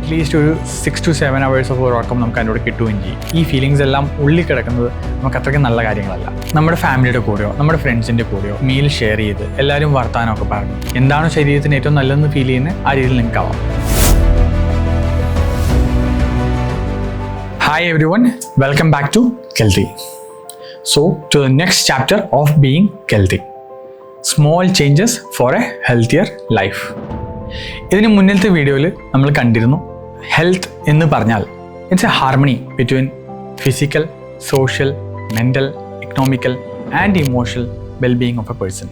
At least ഒരു 6 to 7 hours of ഉറക്കം നമുക്ക് അതിനോട് കിട്ടുകയും ചെയ്യും. ഈ ഫീലിങ്സ് എല്ലാം ഉള്ളിൽ കിടക്കുന്നത് നമുക്ക് അത്രയ്ക്ക് നല്ല കാര്യങ്ങളല്ല. നമ്മുടെ ഫാമിലിയുടെ കൂടെയോ നമ്മുടെ ഫ്രണ്ട്സിൻ്റെ കൂടെയോ മീൽ ഷെയർ ചെയ്ത് എല്ലാവരും വർത്താനമൊക്കെ പറഞ്ഞു എന്താണോ ശരീരത്തിന് ഏറ്റവും നല്ലതെന്ന് ഫീൽ ചെയ്യുന്നത് ആ രീതിയിൽ നിങ്ങൾക്ക് ആവാം. Hi everyone, welcome back to Kelty. So to the next chapter of being Kelty. Small changes for a healthier life. ഇതിന് മുന്നിലത്തെ വീഡിയോയിൽ നമ്മൾ കണ്ടിരുന്നു ഹെൽത്ത് എന്ന് പറഞ്ഞാൽ it's A harmony between physical, social, mental, economical and emotional wellbeing of A person.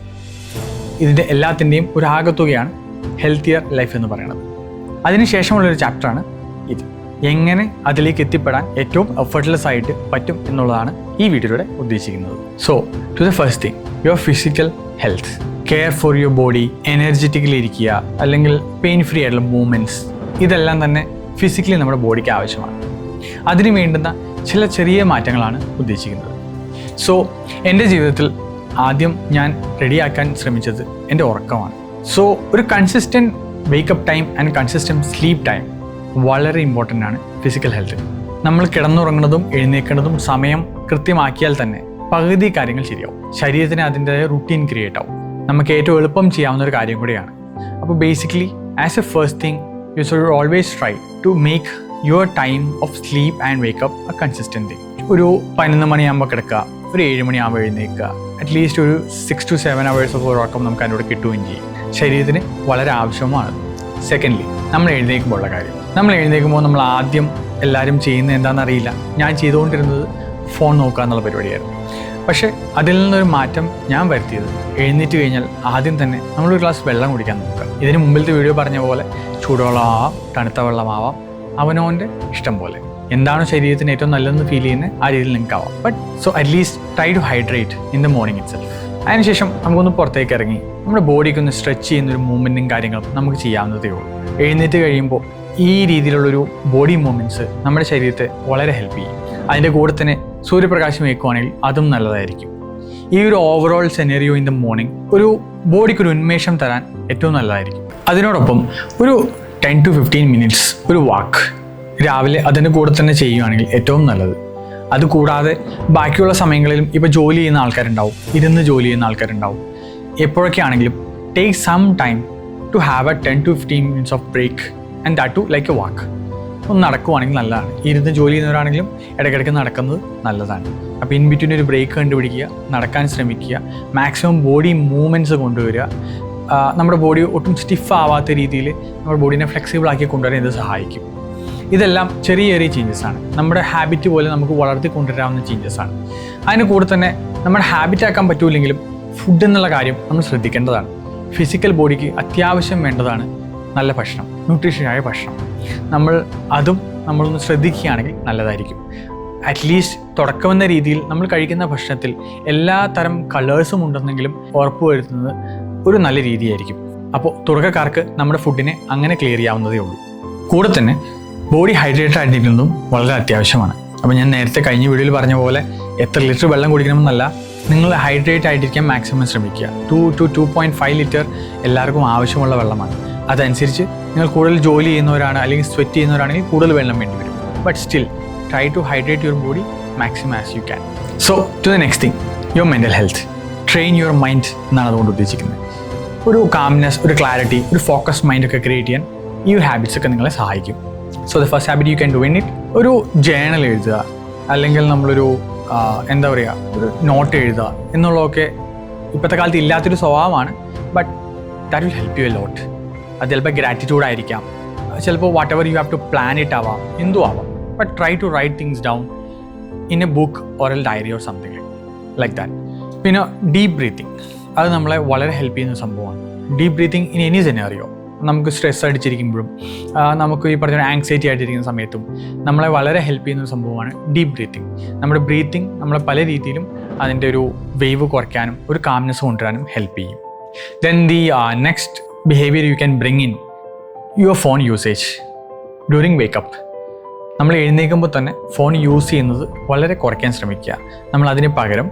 ഇതിൻ്റെ എല്ലാത്തിൻ്റെയും ഒരു ആകത്തുകയാണ് healthier life എന്ന് പറയുന്നത്. അതിനുശേഷമുള്ളൊരു ചാപ്റ്ററാണ് ഇത്. എങ്ങനെ അതിലേക്ക് എത്തിപ്പെടാൻ ഏറ്റവും എഫർട്ട്ലെസ് ആയിട്ട് പറ്റും എന്നുള്ളതാണ് ഈ വീഡിയോയുടെ ഉദ്ദേശിക്കുന്നത്. So to the first thing, your physical health. Care for your body, energetically ഇരിക്കുക, അല്ലെങ്കിൽ പെയിൻ ഫ്രീ ആയിട്ടുള്ള മൂവ്മെൻറ്റ്സ്, ഇതെല്ലാം തന്നെ ഫിസിക്കലി നമ്മുടെ ബോഡിക്ക് ആവശ്യമാണ്. അതിന് വേണ്ടുന്ന ചില ചെറിയ മാറ്റങ്ങളാണ് ഉദ്ദേശിക്കുന്നത്. സോ എൻ്റെ ജീവിതത്തിൽ ആദ്യം ഞാൻ റെഡിയാക്കാൻ ശ്രമിച്ചത് എൻ്റെ ഉറക്കമാണ്. സോ ഒരു consistent wake up time and consistent sleep time വളരെ ഇമ്പോർട്ടൻ്റ് ആണ് ഫിസിക്കൽ ഹെൽത്തിന്. നമ്മൾ കിടന്നുറങ്ങുന്നതും എഴുന്നേൽക്കുന്നതും സമയം കൃത്യമാക്കിയാൽ തന്നെ പകുതി കാര്യങ്ങൾ ശരിയാവും. ശരീരത്തിന് അതിൻ്റെതായ റുട്ടീൻ ക്രിയേറ്റ് ആവും. നമുക്ക് ഏറ്റവും എളുപ്പം ചെയ്യാവുന്ന ഒരു കാര്യം കൂടിയാണ്. അപ്പോൾ basically as a first thing you should always try to make your time of sleep and wake up a consistent thing. ഒരു 11 മണിയാകുമ്പോൾ കിടക്കുക, ഒരു 7 മണിയാകുമ്പോൾ എഴുന്നേൽക്കുക. അറ്റ്ലീസ്റ്റ് ഒരു 6 to 7 hours ഓഫ് ഉറക്കം നമുക്ക് അതിനോട് കിട്ടുകയും ചെയ്യും. ശരീരത്തിന് വളരെ ആവശ്യമാണ്. സെക്കൻഡ്ലി, നമ്മൾ എഴുന്നേൽക്കുമ്പോഴുള്ള കാര്യം. നമ്മൾ എഴുന്നേൽക്കുമ്പോൾ നമ്മൾ ആദ്യം എല്ലാവരും ചെയ്യുന്നത് എന്താണെന്നറിയില്ല. ഞാൻ ചെയ്തുകൊണ്ടിരുന്നത് ഫോൺ നോക്കുക എന്നുള്ള പരിപാടിയായിരുന്നു. പക്ഷേ അതിൽ നിന്നൊരു മാറ്റം ഞാൻ വരുത്തിയത്, എഴുന്നേറ്റ് കഴിഞ്ഞാൽ ആദ്യം തന്നെ നമ്മളൊരു ഗ്ലാസ് വെള്ളം കുടിക്കാൻ നോക്കുക. ഇതിന് മുമ്പിലത്തെ വീഡിയോ പറഞ്ഞ പോലെ ചൂടുവെള്ളമാവാം, തണുത്ത വെള്ളമാവാം, അവനവൻ്റെ ഇഷ്ടം പോലെ. എന്താണോ ശരീരത്തിന് ഏറ്റവും നല്ലതെന്ന് ഫീൽ ചെയ്യുന്നത് ആ രീതിയിൽ നിങ്ങൾക്ക് ആവാം. But so at least try to hydrate in the morning itself. അതിനുശേഷം നമുക്കൊന്ന് പുറത്തേക്ക് ഇറങ്ങി നമ്മുടെ ബോഡിക്ക് ഒന്ന് സ്ട്രെച്ച് ചെയ്യുന്നൊരു മൂവ്മെൻറ്റും കാര്യങ്ങളും നമുക്ക് ചെയ്യാവുന്നതേ ഉള്ളൂ. എഴുന്നേറ്റ് കഴിയുമ്പോൾ ഈ രീതിയിലുള്ളൊരു ബോഡി മൂവ്മെൻറ്റ്സ് നമ്മുടെ ശരീരത്തെ വളരെ ഹെൽപ്പ് ചെയ്യും. അതിൻ്റെ കൂടെ തന്നെ സൂര്യപ്രകാശം ഏൽക്കുവാണെങ്കിൽ അതും നല്ലതായിരിക്കും. ഈ ഒരു ഓവറോൾ സെനറിയോ ഇൻ ദ മോർണിംഗ് ഒരു ബോഡിക്കൊരു ഉന്മേഷം തരാൻ ഏറ്റവും നല്ലതായിരിക്കും. അതിനോടൊപ്പം ഒരു 10 to 15 minutes ഒരു വാക്ക് രാവിലെ അതിൻ്റെ കൂടെ തന്നെ ചെയ്യുകയാണെങ്കിൽ ഏറ്റവും നല്ലത്. അതുകൂടാതെ ബാക്കിയുള്ള സമയങ്ങളിലും ഇപ്പോൾ ജോലി ചെയ്യുന്ന ആൾക്കാരുണ്ടാവും, ഇരുന്ന് ജോലി ചെയ്യുന്ന ആൾക്കാരുണ്ടാവും. എപ്പോഴൊക്കെ ആണെങ്കിലും take some time to have a 10 to 15 minutes of break and that to like a walk. ഒന്ന് നടക്കുവാണെങ്കിൽ നല്ലതാണ്. ഇരുന്ന് ജോലി ചെയ്യുന്നവരാണെങ്കിലും ഇടയ്ക്കിടയ്ക്ക് നടക്കുന്നത് നല്ലതാണ്. അപ്പോൾ ഇൻ ബിറ്റ്വീൻ ഒരു ബ്രേക്ക് കണ്ടുപിടിക്കുക, നടക്കാൻ ശ്രമിക്കുക, മാക്സിമം ബോഡി മൂവ്മെൻറ്റ്സ് കൊണ്ടുവരിക. നമ്മുടെ ബോഡി ഒട്ടും സ്റ്റിഫ് ആവാത്ത രീതിയിൽ നമ്മുടെ ബോഡീനെ ഫ്ലെക്സിബിൾ ആക്കി കൊണ്ടുവരാൻ ഇത് സഹായിക്കും. ഇതെല്ലാം ചെറിയ ചെറിയ ചേഞ്ചസാണ്. നമ്മുടെ ഹാബിറ്റ് പോലെ നമുക്ക് വളർത്തി കൊണ്ടുവരാവുന്ന ചേഞ്ചസാണ്. അതിന് കൂടെ തന്നെ നമ്മുടെ ഹാബിറ്റ് ആക്കാൻ പറ്റൂല്ലെങ്കിലും ഫുഡ് എന്നുള്ള കാര്യം നമ്മൾ ശ്രദ്ധിക്കേണ്ടതാണ്. ഫിസിക്കൽ ബോഡിക്ക് അത്യാവശ്യം വേണ്ടതാണ് നല്ല ഭക്ഷണം, ന്യൂട്രീഷ്യനായ ഭക്ഷണം. നമ്മളൊന്ന് ശ്രദ്ധിക്കുകയാണെങ്കിൽ നല്ലതായിരിക്കും. അറ്റ്ലീസ്റ്റ് തുടക്കമെന്ന രീതിയിൽ നമ്മൾ കഴിക്കുന്ന ഭക്ഷണത്തിൽ എല്ലാ തരം കളേഴ്സും ഉണ്ടെന്നെങ്കിലും ഉറപ്പുവരുത്തുന്നത് ഒരു നല്ല രീതിയായിരിക്കും. അപ്പോൾ തുടക്കക്കാർക്ക് നമ്മുടെ ഫുഡിനെ അങ്ങനെ ക്ലിയർ ചെയ്യാവുന്നതേ ഉള്ളൂ. കൂടെ തന്നെ ബോഡി ഹൈഡ്രേറ്റഡ് ആയിരിക്കുന്നതും വളരെ അത്യാവശ്യമാണ്. അപ്പോൾ ഞാൻ നേരത്തെ കഴിഞ്ഞ വീഡിയോയിൽ പറഞ്ഞ പോലെ എത്ര ലിറ്റർ വെള്ളം കുടിക്കണമെന്നല്ല, നിങ്ങൾ ഹൈഡ്രേറ്റ് ആയിട്ടിരിക്കാൻ മാക്സിമം ശ്രമിക്കുക. 2 to 2.5 ലിറ്റർ എല്ലാവർക്കും ആവശ്യമുള്ള വെള്ളമാണ്. അതനുസരിച്ച് നിങ്ങൾ കൂടുതൽ ജോലി ചെയ്യുന്നവരാണ് അല്ലെങ്കിൽ സ്വെറ്റ് ചെയ്യുന്നവരാണെങ്കിൽ കൂടുതൽ വെള്ളം വേണ്ടി വരും. But still try to hydrate your body maximum as you can. So to the next thing, your mental health. Train your mind എന്നാണ് അതുകൊണ്ട് ഉദ്ദേശിക്കുന്നത്. ഒരു കാംനെസ്, ഒരു ക്ലാരിറ്റി, ഒരു ഫോക്കസ് മൈൻഡൊക്കെ ക്രിയേറ്റ് ചെയ്യാൻ ഈ ഹാബിറ്റ്സ് ഒക്കെ നിങ്ങളെ സഹായിക്കും. So the first habit you can do in it, ഒരു ജേണൽ എഴുതുക, അല്ലെങ്കിൽ നമ്മളൊരു ഒരു നോട്ട് എഴുതുക എന്നുള്ളതൊക്കെ ഇപ്പോഴത്തെ കാലത്ത് ഇല്ലാത്തൊരു സ്വഭാവമാണ്. But that will help you a lot. അത് ചിലപ്പോൾ ഗ്രാറ്റിറ്റ്യൂഡ് ആയിരിക്കാം, ചിലപ്പോൾ whatever you have to plan it ആവാം, എന്തും ആവാം. But try to write things down in a book or a diary or something like that. പിന്നെ deep breathing, അത് നമ്മളെ വളരെ ഹെൽപ്പ് ചെയ്യുന്ന സംഭവമാണ്. Deep breathing in any scenario, നമുക്ക് സ്ട്രെസ് അടിച്ചിരിക്കുമ്പോഴും നമുക്ക് ഈ പറഞ്ഞ ആങ്സൈറ്റി ആയിട്ടിരിക്കുന്ന സമയത്തും നമ്മളെ വളരെ ഹെൽപ്പ് ചെയ്യുന്ന ഒരു സംഭവമാണ് ഡീപ്പ് ബ്രീത്തിങ്. നമ്മുടെ ബ്രീത്തിങ് നമ്മളെ പല രീതിയിലും അതിൻ്റെ ഒരു വേവ് കുറയ്ക്കാനും ഒരു കാംനെസ് കൊണ്ടുവരാനും ഹെൽപ്പ് ചെയ്യും. Then the next behaviour you can bring in your phone usage during wake up. നമ്മൾ എഴുന്നേൽക്കുമ്പോൾ തന്നെ ഫോൺ യൂസ് ചെയ്യുന്നത് വളരെ കുറയ്ക്കാൻ ശ്രമിക്കുക. നമ്മളതിന് പകരം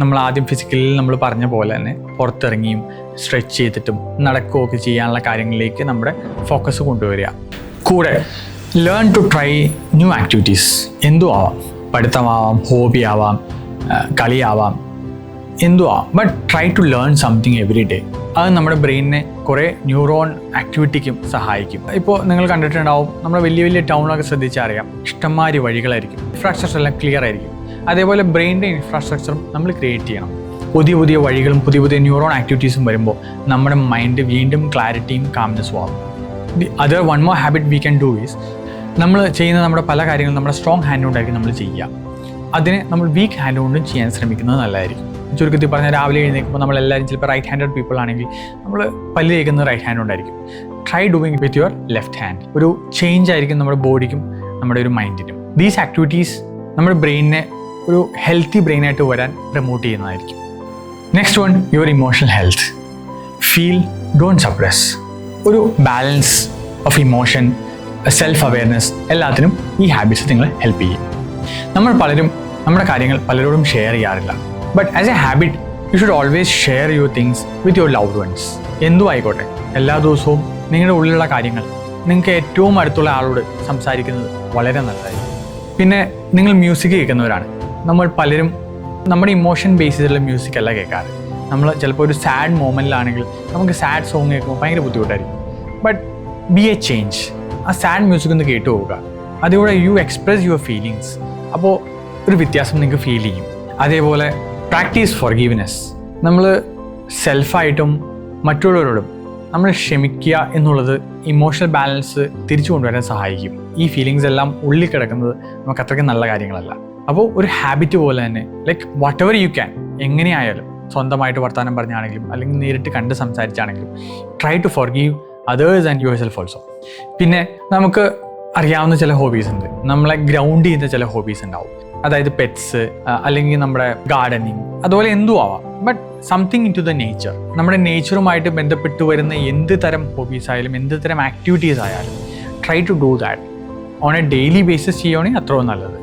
നമ്മൾ ആദ്യം ഫിസിക്കലിൽ നമ്മൾ പറഞ്ഞ പോലെ തന്നെ പുറത്തിറങ്ങിയും സ്ട്രെച്ച് ചെയ്തിട്ടും നടക്കുകയൊക്കെ ചെയ്യാനുള്ള കാര്യങ്ങളിലേക്ക് നമ്മുടെ ഫോക്കസ് കൊണ്ടുവരിക. കൂടെ learn to try new activities. എന്തും ആവാം, പഠിത്തമാവാം, ഹോബി ആവാം, കളിയാവാം, എന്തും ആവാം. But try to learn something every day. അത് നമ്മുടെ ബ്രെയിനിനെ കുറേ ന്യൂറോൺ ആക്ടിവിറ്റിക്കും സഹായിക്കും. ഇപ്പോൾ നിങ്ങൾ കണ്ടിട്ടുണ്ടാവും, നമ്മുടെ വലിയ വലിയ ടൗണൊക്കെ ശ്രദ്ധിച്ചാൽ അറിയാം, ഇഷ്ടംമാതിരി വഴികളായിരിക്കും, ഇൻഫ്രാസ്ട്രക്ചർ എല്ലാം ക്ലിയർ ആയിരിക്കും. അതേപോലെ ബ്രെയിനിൻ്റെ ഇൻഫ്രാസ്ട്രക്ചറും നമ്മൾ ക്രിയേറ്റ് ചെയ്യണം. പുതിയ പുതിയ വഴികളും പുതിയ പുതിയ ന്യൂറോൺ ആക്ടിവിറ്റീസും വരുമ്പോൾ നമ്മുടെ മൈൻഡ് വീണ്ടും ക്ലാരിറ്റിയും കാംനെസ്സും ആവും. The other one more habit we can do is, നമ്മൾ ചെയ്യുന്ന നമ്മുടെ പല കാര്യങ്ങളും നമ്മുടെ സ്ട്രോങ് ഹാൻഡ് കൊണ്ടായിരിക്കും നമ്മൾ ചെയ്യുക. അതിനെ നമ്മൾ വീക്ക് ഹാൻഡ് കൊണ്ടും ചെയ്യാൻ ശ്രമിക്കുന്നത് നല്ലതായിരിക്കും. ചുരുക്കത്തിൽ പറഞ്ഞാൽ രാവിലെ എഴുന്നേൽക്കുമ്പോൾ നമ്മളെല്ലാവരും ചിലപ്പോൾ റൈറ്റ് ഹാൻഡഡ് പീപ്പിൾ ആണെങ്കിൽ നമ്മൾ പല്ല് തേക്കുന്നത് റൈറ്റ് ഹാൻഡ് കൊണ്ടായിരിക്കും. Try doing with your left hand. ഒരു ചേഞ്ച് ആയിരിക്കും നമ്മുടെ ബോഡിക്കും നമ്മുടെ ഒരു മൈൻഡിനും. ദീസ് ആക്ടിവിറ്റീസ് നമ്മുടെ ബ്രെയിനിനെ ഒരു ഹെൽത്തി ബ്രെയിനായിട്ട് വരാൻ പ്രൊമോട്ട് ചെയ്യുന്നതായിരിക്കും. Next one, your emotional health. Feel, don't suppress. ഒരു balance of emotion, self awareness, എല്ലാത്തിനും ഈ ഹാബിറ്റ്സ് നിങ്ങളെ ഹെൽപ്പ് ചെയ്യും. നമ്മൾ പലരും നമ്മുടെ കാര്യങ്ങൾ പലരോടും ഷെയർ ചെയ്യാറില്ല. But as A habit U should always share your things with your loved once. എന്തും ആയിക്കോട്ടെ, എല്ലാ ദിവസവും നിങ്ങളുടെ ഉള്ളിലുള്ള കാര്യങ്ങൾ നിങ്ങൾക്ക് ഏറ്റവും അടുത്തുള്ള ആളോട് സംസാരിക്കുന്നത് വളരെ നല്ലതായിരിക്കും. പിന്നെ നിങ്ങൾ മ്യൂസിക് കേൾക്കുന്നവരാണ്. നമ്മൾ പലരും നമ്മുടെ ഇമോഷൻ ബേസ് ചെയ്തുള്ള മ്യൂസിക് അല്ല കേൾക്കാറ്. നമ്മൾ ചിലപ്പോൾ ഒരു സാഡ് മൊമെൻറ്റിലാണെങ്കിൽ നമുക്ക് സാഡ് സോങ് കേൾക്കുമ്പോൾ ഭയങ്കര ബുദ്ധിമുട്ടായിരിക്കും. But B A change. ആ സാഡ് മ്യൂസിക് ഒന്ന് കേട്ടു പോവുക. അതിലൂടെ യു എക്സ്പ്രസ് യുവർ ഫീലിങ്സ്. അപ്പോൾ ഒരു വ്യത്യാസം നിങ്ങൾക്ക് ഫീൽ ചെയ്യും. അതേപോലെ പ്രാക്ടീസ് ഫോർഗീവ്നെസ്. നമ്മൾ സെൽഫായിട്ടും മറ്റുള്ളവരോടും നമ്മൾ ക്ഷമിക്കുക എന്നുള്ളത് ഇമോഷണൽ ബാലൻസ് തിരിച്ചു കൊണ്ടുവരാൻ സഹായിക്കും. ഈ ഫീലിങ്സ് എല്ലാം ഉള്ളിൽ കിടക്കുന്നത് നമുക്ക് അത്രയ്ക്ക് നല്ല കാര്യങ്ങളല്ല. അപ്പോൾ ഒരു ഹാബിറ്റ് പോലെ തന്നെ like whatever you can, എങ്ങനെയായാലും സ്വന്തമായിട്ട് വർത്തമാനം പറഞ്ഞാണെങ്കിലും അല്ലെങ്കിൽ നേരിട്ട് കണ്ട് സംസാരിച്ചാണെങ്കിലും try to forgive others and yourself also. പിന്നെ നമുക്ക് അറിയാവുന്ന ചില ഹോബീസ് ഉണ്ട്, നമ്മളെ ഗ്രൗണ്ട് ചെയ്യുന്ന ചില ഹോബീസ് ഉണ്ടാവും. അതായത് പെറ്റ്സ്, അല്ലെങ്കിൽ നമ്മുടെ ഗാർഡനിങ്, അതുപോലെ എന്തും ആവാം. But something into the nature. നമ്മുടെ നേച്ചറുമായിട്ട് ബന്ധപ്പെട്ട് വരുന്ന എന്ത് തരം ഹോബീസ് ആയാലും എന്ത് തരം ആക്ടിവിറ്റീസ് ആയാലും try to do that on a daily basis ചെയ്യുകയാണെങ്കിൽ അത്രയും നല്ലത്.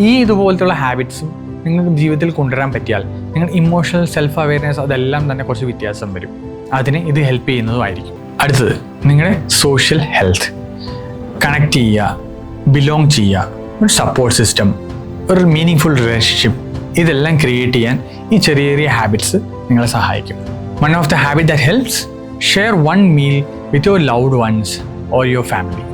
ഈ ഇതുപോലത്തുള്ള ഹാബിറ്റ്സും നിങ്ങൾക്ക് ജീവിതത്തിൽ കൊണ്ടുവരാൻ പറ്റിയാൽ നിങ്ങളുടെ ഇമോഷണൽ സെൽഫ് അവെയർനെസ് അതെല്ലാം തന്നെ കുറച്ച് വ്യത്യാസം വരും. അതിന് ഇത് ഹെൽപ്പ് ചെയ്യുന്നതുമായിരിക്കും. അടുത്തത്, നിങ്ങളുടെ സോഷ്യൽ ഹെൽത്ത്. കണക്ട് ചെയ്യുക, ബിലോങ് ചെയ്യുക, ഒരു സപ്പോർട്ട് സിസ്റ്റം, ഒരു മീനിങ് ഫുൾ റിലേഷൻഷിപ്പ്, ഇതെല്ലാം ക്രിയേറ്റ് ചെയ്യാൻ ഈ ചെറിയ ചെറിയ ഹാബിറ്റ്സ് നിങ്ങളെ സഹായിക്കും. One of the habit that helps, share one meal with your loved once or your family.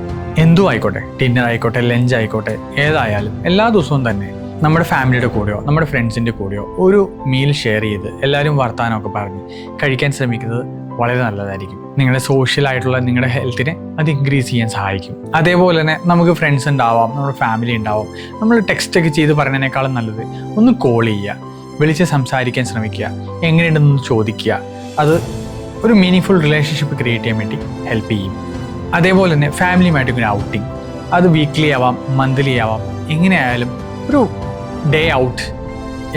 എന്തും ആയിക്കോട്ടെ, ഡിന്നർ ആയിക്കോട്ടെ, ലഞ്ച് ആയിക്കോട്ടെ, ഏതായാലും എല്ലാ ദിവസവും തന്നെ നമ്മുടെ ഫാമിലിയുടെ കൂടെയോ നമ്മുടെ ഫ്രണ്ട്സിൻ്റെ കൂടെയോ ഒരു മീൽ ഷെയർ ചെയ്ത് എല്ലാവരും വർത്തമാനമൊക്കെ പറഞ്ഞ് കഴിക്കാൻ ശ്രമിക്കുന്നത് വളരെ നല്ലതായിരിക്കും. നിങ്ങളുടെ സോഷ്യലായിട്ടുള്ള നിങ്ങളുടെ ഹെൽത്തിനെ അത് ഇൻക്രീസ് ചെയ്യാൻ സഹായിക്കും. അതേപോലെ തന്നെ നമുക്ക് ഫ്രണ്ട്സ് ഉണ്ടാവാം, നമ്മുടെ ഫാമിലി ഉണ്ടാവാം. നമ്മൾ ടെക്സ്റ്റൊക്കെ ചെയ്ത് പറയുന്നതിനേക്കാളും നല്ലത് ഒന്ന് കോൾ ചെയ്യുക, വിളിച്ച് സംസാരിക്കാൻ ശ്രമിക്കുക, എങ്ങനെയുണ്ടെന്ന് ചോദിക്കുക. അത് ഒരു മീനിങ് ഫുൾ റിലേഷൻഷിപ്പ് ക്രിയേറ്റ് ചെയ്യാൻ വേണ്ടി ഹെൽപ്പ് ചെയ്യും. അതേപോലെ തന്നെ ഫാമിലിയുമായിട്ട് ഒരു ഔട്ടിങ്, അത് വീക്ക്ലി ആവാം, മന്ത്ലി ആവാം, എങ്ങനെയായാലും ഒരു ഡേ ഔട്ട്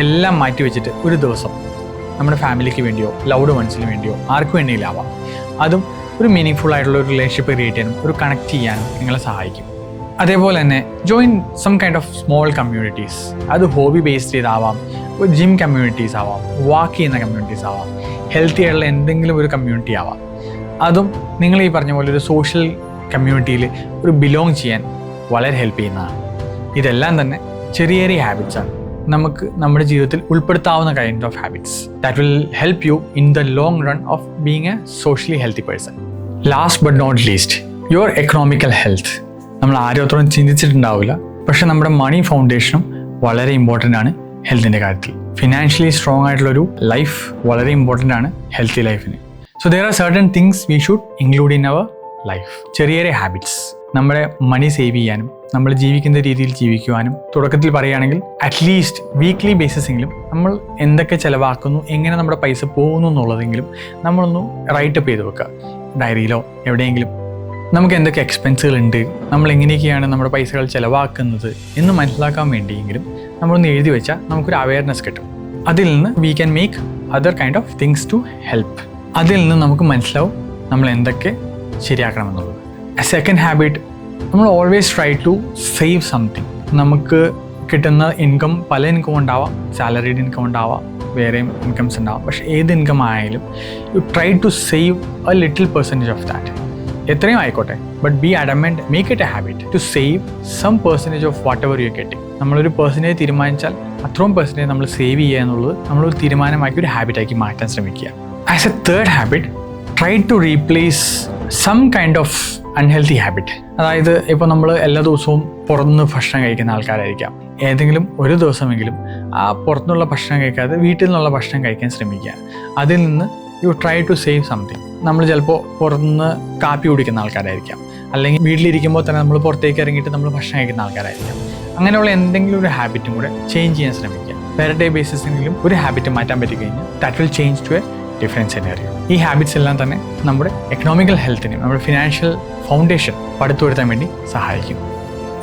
എല്ലാം മാറ്റി വെച്ചിട്ട് ഒരു ദിവസം നമ്മുടെ ഫാമിലിക്ക് വേണ്ടിയോ ലവ്ഡ് വൺസിന് വേണ്ടിയോ ആർക്ക് വേണ്ടിയില്ല ആവാം. അതും ഒരു മീനിങ് ഫുൾ ആയിട്ടുള്ള ഒരു റിലേഷൻഷിപ്പ് ക്രിയേറ്റ് ചെയ്യാനും ഒരു കണക്ട് ചെയ്യാനും നിങ്ങളെ സഹായിക്കും. അതേപോലെ തന്നെ join some kind of small communities. അത് ഹോബി ബേസ്ഡ് ചെയ്താവാം, ഒരു ജിം കമ്മ്യൂണിറ്റീസ് ആവാം, വാക്ക് ചെയ്യുന്ന കമ്മ്യൂണിറ്റീസ് ആവാം, ഹെൽത്തി ആയിട്ടുള്ള എന്തെങ്കിലും ഒരു കമ്മ്യൂണിറ്റി ആവാം. അതും നിങ്ങൾ ഈ പറഞ്ഞ പോലെ ഒരു സോഷ്യൽ കമ്മ്യൂണിറ്റിയിൽ ഒരു ബിലോങ് ചെയ്യാൻ വളരെ ഹെൽപ്പ് ചെയ്യുന്നതാണ്. ഇതെല്ലാം തന്നെ ചെറിയ ചെറിയ ഹാബിറ്റ്സാണ്, നമുക്ക് നമ്മുടെ ജീവിതത്തിൽ ഉൾപ്പെടുത്താവുന്ന kind of habits that will help you in the long run of being a socially healthy person. Last but not least, your economical health. നമ്മൾ ആരും അത്രയും ചിന്തിച്ചിട്ടുണ്ടാവില്ല, പക്ഷെ നമ്മുടെ മണി ഫൗണ്ടേഷനും വളരെ ഇമ്പോർട്ടൻ്റ് ആണ് ഹെൽത്തിൻ്റെ കാര്യത്തിൽ. ഫിനാൻഷ്യലി സ്ട്രോങ് ആയിട്ടുള്ളൊരു ലൈഫ് വളരെ ഇമ്പോർട്ടൻ്റ് ആണ് ഹെൽത്തി ലൈഫിന്. So there are certain things we should include in our life. ചെറിയ ചെറിയ ഹാബിറ്റ്സ് നമ്മുടെ മണി സേവ് ചെയ്യാനും നമ്മൾ ജീവിക്കുന്ന രീതിയിൽ ജീവിക്കുവാനും, തുടക്കത്തിൽ പറയുകയാണെങ്കിൽ അറ്റ്ലീസ്റ്റ് വീക്ക്ലി ബേസിസെങ്കിലും നമ്മൾ എന്തൊക്കെ ചിലവാക്കുന്നു, എങ്ങനെ നമ്മുടെ പൈസ പോകുന്നു എന്നുള്ളതെങ്കിലും നമ്മളൊന്ന് റൈറ്റപ്പ് ചെയ്ത് വെക്കുക. ഡയറിയിലോ എവിടെയെങ്കിലും നമുക്ക് എന്തൊക്കെ എക്സ്പെൻസുകൾ ഉണ്ട്, നമ്മൾ എങ്ങനെയൊക്കെയാണ് നമ്മുടെ പൈസകൾ ചിലവാക്കുന്നത് എന്ന് മനസ്സിലാക്കാൻ വേണ്ടിയെങ്കിലും നമ്മളൊന്ന് എഴുതി വെച്ചാൽ നമുക്കൊരു അവയർനെസ് കിട്ടും. അതിൽ നിന്ന് we can make other kind of things to help. അതിൽ നിന്ന് നമുക്ക് മനസ്സിലാവും നമ്മൾ എന്തൊക്കെ ശരിയാക്കണമെന്നുള്ളത്. സെക്കൻഡ് ഹാബിറ്റ്, നമ്മൾ always try to save something. നമുക്ക് കിട്ടുന്ന ഇൻകം പല ഇൻകം ഉണ്ടാവാം, സാലറീഡ് ഇൻകം ഉണ്ടാവാം, വേറെയും ഇൻകംസ് ഉണ്ടാവാം. പക്ഷേ ഏത് ഇൻകം ആയാലും you try to save a little percentage of that. എത്രയും ആയിക്കോട്ടെ, but be adamant, make it a habit to save some percentage of whatever you getting. നമ്മളൊരു പെർസെൻറ്റേജ് തീരുമാനിച്ചാൽ അത്രയും പെർസെൻറ്റേജ് നമ്മൾ സേവ് ചെയ്യുക എന്നുള്ളത് നമ്മളൊരു തീരുമാനമാക്കി ഒരു ഹാബിറ്റാക്കി മാറ്റാൻ ശ്രമിക്കുക. As a third habit, try to replace some kind of unhealthy habit. അതായത് ഇപ്പോൾ നമ്മൾ എല്ലാ ദിവസവും പുറത്തുനിന്ന് ഭക്ഷണം കഴിക്കുന്ന ആൾക്കാരായിരിക്കാം. ഏതെങ്കിലും ഒരു ദിവസമെങ്കിലും ആ പുറത്തുനിന്നുള്ള ഭക്ഷണം കഴിക്കാതെ വീട്ടിൽ നിന്നുള്ള ഭക്ഷണം കഴിക്കാൻ ശ്രമിക്കുക. അതിൽ നിന്ന് you try to save something. നമ്മൾ ചിലപ്പോൾ പുറത്തുനിന്ന് കാപ്പി കുടിക്കുന്ന ആൾക്കാരായിരിക്കാം, അല്ലെങ്കിൽ വീട്ടിലിരിക്കുമ്പോൾ തന്നെ നമ്മൾ പുറത്തേക്ക് ഇറങ്ങിയിട്ട് നമ്മൾ ഭക്ഷണം കഴിക്കുന്ന ആൾക്കാരായിരിക്കാം. അങ്ങനെയുള്ള എന്തെങ്കിലും ഒരു ഹാബിറ്റും കൂടെ ചേഞ്ച് ചെയ്യാൻ ശ്രമിക്കുക. പെർ ഡേ ബേസിസെങ്കിലും ഒരു ഹാബിറ്റ് മാറ്റാൻ പറ്റിക്കഴിഞ്ഞാൽ that will change to a different scenario. ഈ ഹാബിറ്റ്സ് എല്ലാം തന്നെ നമ്മുടെ എക്കണോമിക്കൽ ഹെൽത്തിനെയും നമ്മുടെ ഫിനാൻഷ്യൽ ഫൗണ്ടേഷൻ പടുത്തുയർത്താൻ വേണ്ടി സഹായിക്കും.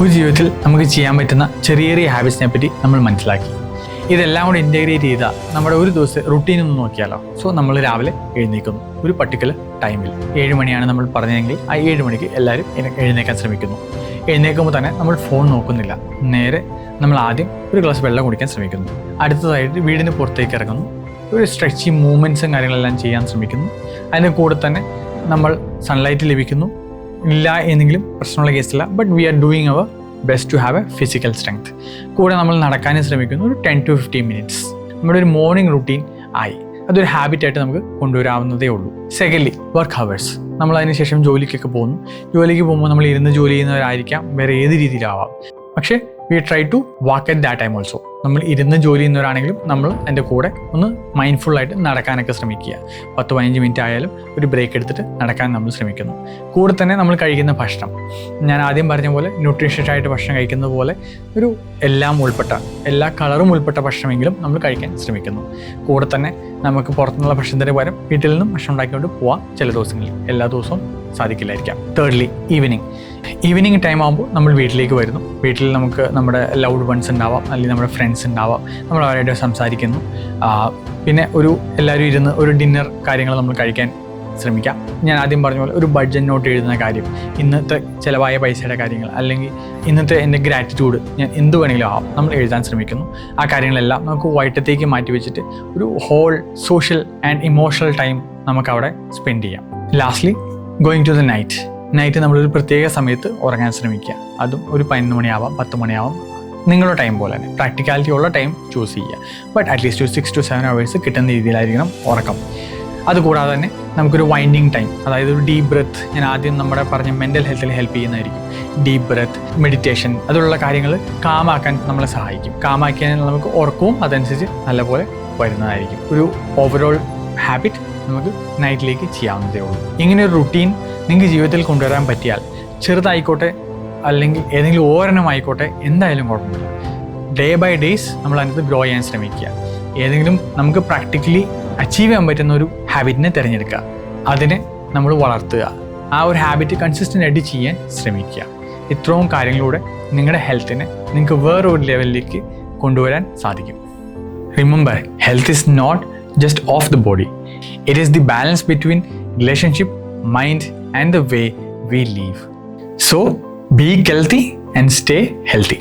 ഒരു ജീവിതത്തിൽ നമുക്ക് ചെയ്യാൻ പറ്റുന്ന ചെറിയ ചെറിയ ഹാബിറ്റ്സിനെ പറ്റി നമ്മൾ മനസ്സിലാക്കി. ഇതെല്ലാം കൂടെ ഇൻറ്റഗ്രേറ്റ് ചെയ്താൽ നമ്മുടെ ഒരു ദിവസം റുട്ടീൻ ഒന്ന് നോക്കിയാലോ. സോ നമ്മൾ രാവിലെ എഴുന്നേൽക്കുന്നു ഒരു പർട്ടിക്കുലർ ടൈമിൽ. 7 മണിയാണ് നമ്മൾ പറഞ്ഞതെങ്കിൽ ആ 7 മണിക്ക് എല്ലാവരും എഴുന്നേൽക്കാൻ ശ്രമിക്കുന്നു. എഴുന്നേൽക്കുമ്പോൾ തന്നെ നമ്മൾ ഫോൺ നോക്കുന്നില്ല, നേരെ നമ്മൾ ആദ്യം ഒരു ഗ്ലാസ് വെള്ളം കുടിക്കാൻ ശ്രമിക്കുന്നു. അടുത്തതായിട്ട് വീടിന് പുറത്തേക്ക് ഇറങ്ങുന്നു, ഒരു സ്ട്രെച്ചിങ് മൂവ്മെൻറ്റ്സും കാര്യങ്ങളെല്ലാം ചെയ്യാൻ ശ്രമിക്കുന്നു. അതിന് കൂടെ തന്നെ നമ്മൾ സൺലൈറ്റ് ലഭിക്കുന്നു. ഇല്ല എന്നെങ്കിലും പ്രശ്നമുള്ള കേസില്ല, but we are doing our best to have a physical strength. കൂടെ നമ്മൾ നടക്കാനും ശ്രമിക്കുന്നു ഒരു 10 to 15 minutes. നമ്മുടെ ഒരു മോർണിംഗ് റുട്ടീൻ ആയി. അതൊരു ഹാബിറ്റായിട്ട് നമുക്ക് കൊണ്ടുവരാവുന്നതേ ഉള്ളൂ. Secondly, work hours. നമ്മൾ അതിനുശേഷം ജോലിക്കൊക്കെ പോകുന്നു. ജോലിക്ക് പോകുമ്പോൾ നമ്മൾ ഇരുന്ന് ജോലി ചെയ്യുന്നവരായിരിക്കാം, വേറെ ഏത് രീതിയിലാവാം. പക്ഷേ we try to walk at that time also. നമ്മൾ ഇരുന്ന് ജോലി ചെയ്യുന്നവരാണെങ്കിലും നമ്മൾ അതിൻ്റെ കൂടെ ഒന്ന് മൈൻഡ്ഫുള്ളായിട്ട് നടക്കാനൊക്കെ ശ്രമിക്കുക. 10-15 മിനിറ്റ് ആയാലും ഒരു ബ്രേക്ക് എടുത്തിട്ട് നടക്കാൻ നമ്മൾ ശ്രമിക്കുന്നു. കൂടെ തന്നെ നമ്മൾ കഴിക്കുന്ന ഭക്ഷണം, ഞാൻ ആദ്യം പറഞ്ഞ പോലെ ന്യൂട്രീഷ്യസ് ആയിട്ട് ഭക്ഷണം കഴിക്കുന്നത് പോലെ ഒരു എല്ലാം ഉൾപ്പെട്ട, എല്ലാ കളറും ഉൾപ്പെട്ട ഭക്ഷണമെങ്കിലും നമ്മൾ കഴിക്കാൻ ശ്രമിക്കുന്നു. കൂടെ തന്നെ നമുക്ക് പുറത്തുനിന്നുള്ള ഭക്ഷണത്തിന് പകരം വീട്ടിൽ നിന്നും ഭക്ഷണം ഉണ്ടാക്കിക്കൊണ്ട് പോവാം ചില ദിവസങ്ങളിൽ. എല്ലാ ദിവസവും സാധിക്കില്ലായിരിക്കാം. തേർഡ്ലി, ഈവനിങ് ടൈം ആകുമ്പോൾ നമ്മൾ വീട്ടിലേക്ക് വരുന്നു. വീട്ടിൽ നമുക്ക് നമ്മുടെ ലൗഡ് വൺസ് ഉണ്ടാവാം, അല്ലെങ്കിൽ നമ്മുടെ ഫ്രണ്ട്സ് ഉണ്ടാവാം. നമ്മൾ അവരായിട്ട് സംസാരിക്കുന്നു. പിന്നെ എല്ലാവരും ഇരുന്ന് ഒരു ഡിന്നർ കാര്യങ്ങൾ നമ്മൾ കഴിക്കാൻ ശ്രമിക്കാം. ഞാൻ ആദ്യം പറഞ്ഞ പോലെ ഒരു ബഡ്ജറ്റ് നോട്ട് എഴുതുന്ന കാര്യം, ഇന്നത്തെ ചിലവായ പൈസയുടെ കാര്യങ്ങൾ, അല്ലെങ്കിൽ ഇന്നത്തെ എൻ്റെ ഗ്രാറ്റിറ്റ്യൂഡ്, ഞാൻ എന്ത് വേണമെങ്കിലും ആവാം, നമ്മൾ എഴുതാൻ ശ്രമിക്കുന്നു. ആ കാര്യങ്ങളെല്ലാം നമുക്ക് വൈകിട്ടത്തേക്ക് മാറ്റി വെച്ചിട്ട് ഒരു whole social and emotional time നമുക്ക് അവിടെ സ്പെൻഡ് ചെയ്യാം. Lastly, going to the night നമ്മളൊരു പ്രത്യേക സമയത്ത് ഉറങ്ങാൻ ശ്രമിക്കുക. അതും ഒരു 11 മണിയാവാം, 10 മണിയാവാം, നിങ്ങളുടെ ടൈം പോലെ തന്നെ പ്രാക്ടിക്കാലിറ്റി ഉള്ള ടൈം ചൂസ് ചെയ്യുക. ബട്ട് അറ്റ്ലീസ്റ്റ് ഒരു 6 to 7 hours കിട്ടുന്ന രീതിയിലായിരിക്കണം ഉറക്കം. അതുകൂടാതെ തന്നെ നമുക്കൊരു വൈൻഡിങ് ടൈം, അതായത് ഒരു ഡീപ്പ് ബ്രെത്ത്, ഞാൻ ആദ്യം നമ്മുടെ പറഞ്ഞ മെൻ്റൽ ഹെൽത്തിൽ ഹെൽപ്പ് ചെയ്യുന്നതായിരിക്കും. ഡീപ്പ് ബ്രെത്ത്, മെഡിറ്റേഷൻ, അതുള്ള കാര്യങ്ങൾ കാമാക്കാൻ നമ്മളെ സഹായിക്കും. കാമാക്കിയാൽ നമുക്ക് ഉറക്കവും അതനുസരിച്ച് നല്ലപോലെ വരുന്നതായിരിക്കും. ഒരു ഓവറോൾ ഹാബിറ്റ് നമുക്ക് നൈറ്റിലേക്ക് ചെയ്യാവുന്നതേ ഉള്ളൂ. ഇങ്ങനെ ഒരു റുട്ടീൻ നിങ്ങൾക്ക് ജീവിതത്തിൽ കൊണ്ടുവരാൻ പറ്റിയാൽ, ചെറുതായിക്കോട്ടെ അല്ലെങ്കിൽ ഏതെങ്കിലും ഓരെണ്ണമായിക്കോട്ടെ, എന്തായാലും കുഴപ്പമില്ല. ഡേ ബൈ ഡേയ്സ് നമ്മൾ അതിനകത്ത് ഗ്രോ ചെയ്യാൻ ശ്രമിക്കുക. ഏതെങ്കിലും നമുക്ക് പ്രാക്ടിക്കലി അച്ചീവ് ചെയ്യാൻ പറ്റുന്ന ഒരു ഹാബിറ്റിനെ തിരഞ്ഞെടുക്കുക, അതിനെ നമ്മൾ വളർത്തുക. ആ ഒരു ഹാബിറ്റ് കൺസിസ്റ്റൻ്റ് ആയിട്ട് ചെയ്യാൻ ശ്രമിക്കുക. ഇത്രയും കാര്യങ്ങളിലൂടെ നിങ്ങളുടെ ഹെൽത്തിനെ നിങ്ങൾക്ക് വേറൊരു ലെവലിലേക്ക് കൊണ്ടുവരാൻ സാധിക്കും. Remember, health is not just off the body. It is the balance between relationship, mind and the way we live. So be healthy and stay healthy.